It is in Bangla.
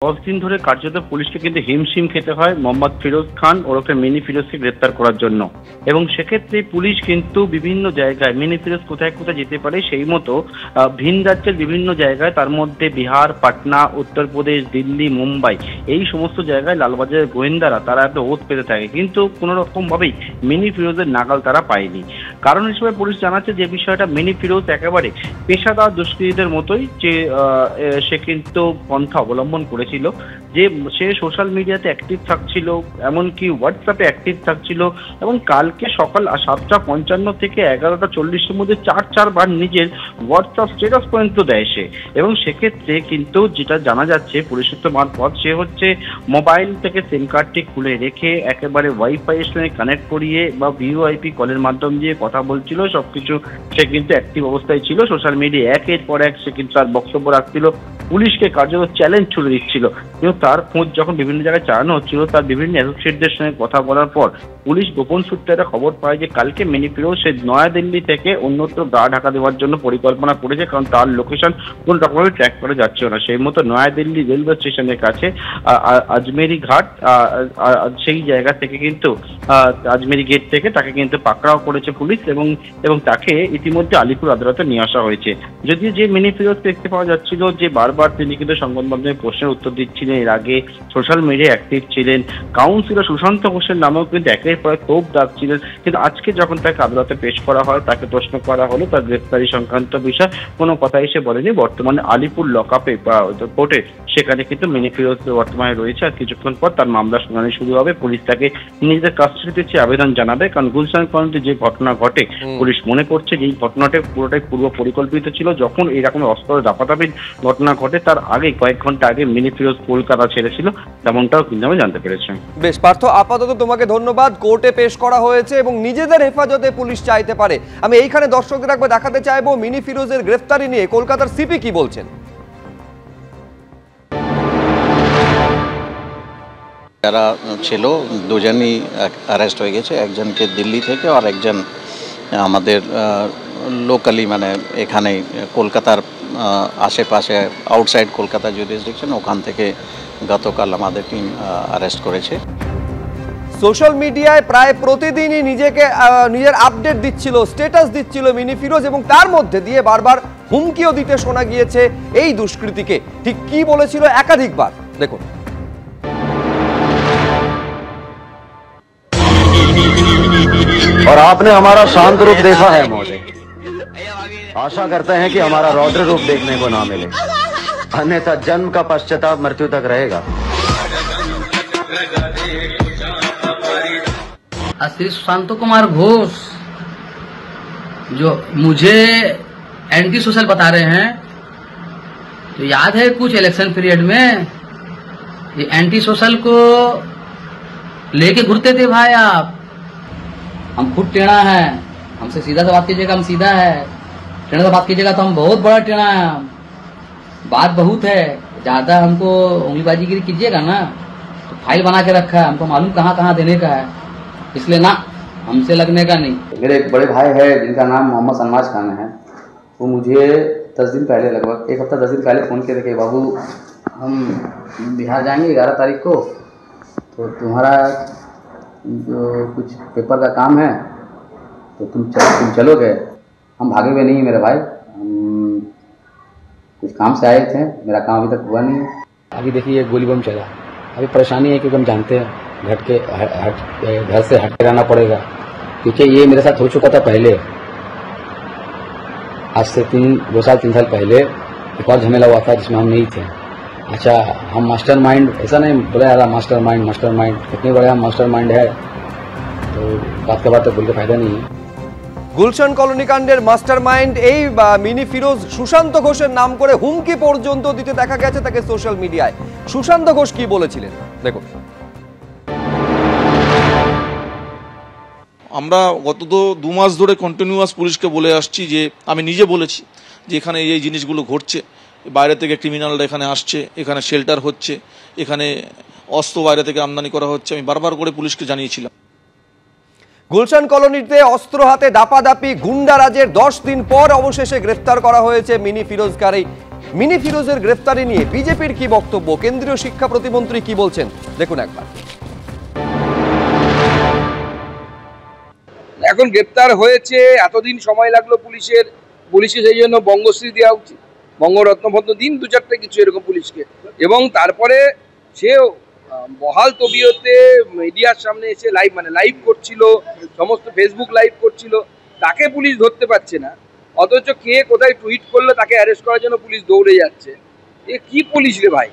10 দিন ধরে কার্যত পুলিশকে কিন্তু হিমশিম খেতে হয় মোহাম্মদ ফিরোজ খান ওরফে মিনি ফিরোজকে গ্রেপ্তার করার জন্য। এবং সেক্ষেত্রে পুলিশ কিন্তু বিভিন্ন জায়গায় মিনি ফিরোজ কোথায় কোথায় যেতে পারে সেই মতো ভিন রাজ্যের বিভিন্ন জায়গায়, তার মধ্যে বিহার, পাটনা, উত্তরপ্রদেশ, দিল্লি, মুম্বাই, এই সমস্ত জায়গায় লালবাজারের গোয়েন্দারা তারা একটা ওত পেতে থাকে, কিন্তু কোনো রকম ভাবেই মিনি ফিরোজের নাগাল তারা পায়নি। কারণ হিসেবে পুলিশ জানাচ্ছে যে বিষয়টা, মিনি ফিরোজ একেবারে পেশাদার দুষ্কৃতীদের মতোই যে সে কিন্তু পন্থা অবলম্বন করেছিল, যে সে সোশ্যাল মিডিয়াতে অ্যাক্টিভ থাকছিল, এমনকি হোয়াটসঅ্যাপে অ্যাক্টিভ থাকছিল, এবং কালকে সকাল 7:55 থেকে 11:40-এর মধ্যে 4 বার নিজের হোয়াটসঅ্যাপ স্ট্যাটাস পর্যন্ত দেয় সে। এবং সেক্ষেত্রে কিন্তু যেটা জানা যাচ্ছে পুলিশ সূত্র মারফত, সে হচ্ছে মোবাইল থেকে সিম কার্ডটি খুলে রেখে একেবারে ওয়াইফাই এর সঙ্গে কানেক্ট করিয়ে বা ভিওআইপি কলের মাধ্যম দিয়ে কথা বলছিল, সবকিছু সে কিন্তু অ্যাক্টিভ অবস্থায় ছিল। সোশ্যাল মিডিয়া একের পর এক সে কিন্তু তার বক্তব্য রাখছিল, পুলিশকে কার্যত চ্যালেঞ্জ ছুড়ে দিচ্ছিল। কিন্তু তার খোঁজ যখন বিভিন্ন জায়গায় চালানো হচ্ছিল, তার বিভিন্ন অ্যাসোসিয়েটদের সঙ্গে কথা বলার পর পুলিশ গোপন সূত্রে একটা খবর পায় যে কালকে মিনি ফিরোজ সে নয়াদিল্লি থেকে অন্যত্র গা ঢাকা দেওয়ার জন্য পরিকল্পনা করেছে, কারণ তার লোকেশন কোন রকমভাবে ট্র্যাক করে যাচ্ছে না। সেই মতো নয়াদিল্লি রেলওয়ে স্টেশনের কাছে আজমেরি ঘাট, সেই জায়গা থেকে কিন্তু আজমেরি গেট থেকে তাকে কিন্তু পাকড়াও করেছে পুলিশ, এবং তাকে ইতিমধ্যে আলিপুর আদালতে নিয়ে আসা হয়েছে। যদিও যে মিনি ফিরোজ দেখতে পাওয়া যাচ্ছিল যে বারবার তিনি কিন্তু সংবাদ মাধ্যমে প্রশ্নের উত্তর দিচ্ছিলেন, এর আগে সোশ্যাল মিডিয়ায় অ্যাক্টিভ ছিলেন, কাউন্সিলর সুশান্ত ঘোষের নামেও কিন্তু একের পর তোপ ডাকছিলেন, কিন্তু আজকে যখন তাকে আদালতে পেশ করা হয়, তাকে প্রশ্ন করা হলো তার গ্রেফতারি সংক্রান্ত বিষয়, কোনো কথা এসে বলেনি। বর্তমানে আলিপুর লকআপে বা কোর্টে সেখানে কিন্তু মিনি ফিরোজ বর্তমানে রয়েছে। আর কিছুক্ষণ পর তার মামলা শুনানি শুরু হবে। পুলিশ তাকে নিজেদের কাস্টডিতে চেয়ে আবেদন জানাবে, কারণ গুলশান কলোনিতে যে ঘটনা ঘটে পুলিশ মনে করছে যে এই ঘটনাটা পুরোটাই পূর্ব পরিকল্পিত ছিল। যখন এই রকম অস্ত্র দাপাদাপির ঘটনা ঘটে তার আগে কয়েক ঘন্টা আগে মিনি ফিরোজ কলকাতা ছেড়েছিল, তেমনটাও কিন্তু আমি জানতে পেরেছি। বেশ পার্থ, আপাতত তোমাকে ধন্যবাদ। কোর্টে পেশ করা হয়েছে এবং নিজেদের হেফাজতে পুলিশ চাইতে পারে। আমি এইখানে দর্শকদের একবার দেখাতে চাইবো মিনি ফিরোজের গ্রেফতারি নিয়ে কলকাতার সিপি কি বলছেন। যারা ছিল দুজনই অ্যারেস্ট হয়ে গেছে, একজনকে দিল্লি থেকে আর একজন আমাদের লোকালি মানে এখানে কলকাতার আশেপাশে আউটসাইড কলকাতা জুরিসডিকশন, ওখান থেকে গতকাল আমাদের টিম অ্যারেস্ট করেছে। সোশ্যাল মিডিয়ায় প্রায় প্রতিদিনই নিজের আপডেট দিচ্ছিল, স্ট্যাটাস দিচ্ছিল মিনি ফিরোজ, এবং তার মধ্যে দিয়ে বারবার হুমকিও দিতে শোনা গিয়েছে এই দুষ্কৃতীকে। ঠিক কি বলেছিল একাধিকবার দেখুন। और आपने हमारा शांत रूप देखा है महोदय, आशा करते हैं कि हमारा रौद्र रूप देखने को ना मिले, अन्यथा जन्म का पश्चाताप मृत्यु तक रहेगा। श्री सुशांत कुमार घोष जो मुझे एंटी सोशल बता रहे हैं, तो याद है कुछ इलेक्शन पीरियड में ये एंटी सोशल को लेके घूरते थे भाई। आप हम खुद टेढ़ा है, हमसे सीधा से बात कीजिएगा हम सीधा है, टेढ़ा से बात कीजिएगा तो हम बहुत बड़ा टेढ़ा है। बात बहुत है, ज्यादा हमको उंगलीबाजीगिरी कीजिएगा ना तो फाइल बना के रखा है, हमको मालूम कहाँ कहाँ देने का है, इसलिए ना हमसे लगने का नहीं। मेरे एक बड़े भाई है जिनका नाम मोहम्मद सनमाज खान है, वो मुझे 10 दिन पहले, लगभग एक हफ्ता 10 दिन पहले फ़ोन किए थे कि बाबू हम बिहार जाएंगे 11 तारीख को, तो तुम्हारा जो कुछ पेपर का काम है तो तुम चलोगे। हम भागे हुए नहीं मेरे भाई, हम कुछ काम से आए थे, मेरा काम अभी तक हुआ नहीं है। अभी देखिए ये गोली बम चला, अभी परेशानी है क्योंकि हम जानते हैं घर से हट के रहना पड़ेगा, क्योंकि ये मेरे साथ हो चुका था पहले, आज से 2 साल 3 साल पहले एक और झमेला हुआ था जिसमें हम नहीं थे। अच्छा, हम मास्टरमाइंड, ऐसा नहीं बोला यार मास्टरमाइंड कितने बड़े हम मास्टरमाइंड है, तो बात के बात तो बोल के फायदा नहीं है। গুলশান কলোনি কাণ্ডের মাস্টারমাইন্ড এই মিনি ফিরোজ সুশান্ত ঘোষের নাম করে হুমকি পর্যন্ত দিতে দেখা গেছে তাকে সোশ্যাল মিডিয়ায়। সুশান্ত ঘোষ কি বলেছিলেন দেখুন। আমরা গত 2 মাস ধরে কন্টিনিউয়াস পুলিশকে বলে আসছি, যে আমি নিজে বলেছি যে এখানে এই জিনিসগুলো ঘটছে, বাইরে থেকে ক্রিমিনালরা এখানে আসছে, এখানে শেল্টার হচ্ছে, এখানে অস্ত্র বাইরে থেকে আমদানি করা হচ্ছে, আমি বারবার করে পুলিশকে জানিয়েছিলাম। গুলশান কলোনিতে অস্ত্র হাতে দাপাদাপি গুন্ডারাজের 10 দিন পর অবশেষে গ্রেফতার করা হয়েছে মিনি ফিরোজকার এই মিনি ফিরোজের গ্রেফতারি নিয়ে বিজেপির কি বক্তব্য, কেন্দ্রীয় শিক্ষা প্রতিমন্ত্রী কি বলছেন, দেখুন একবার। এখন গ্রেপ্তার হয়েছে, এতদিন সময় লাগলো পুলিশকে সেই জন্য বঙ্গশ্রী দেওয়া উচিত, বঙ্গরত্ন দিন 2-4টে কিছু এরকম পুলিশকে, এবং তারপরে সে বহাল তবিয়তে মিডিয়ার সামনে এসে লাইভ করছিল, সমস্ত ফেসবুক লাইভ করছিল, তাকে পুলিশ ধরতে পারছে না, অথচ কে কোথায় টুইট করলো তাকে অ্যারেস্ট করার জন্য পুলিশ দৌড়ে যাচ্ছে। এ কি পুলিশ রে ভাই?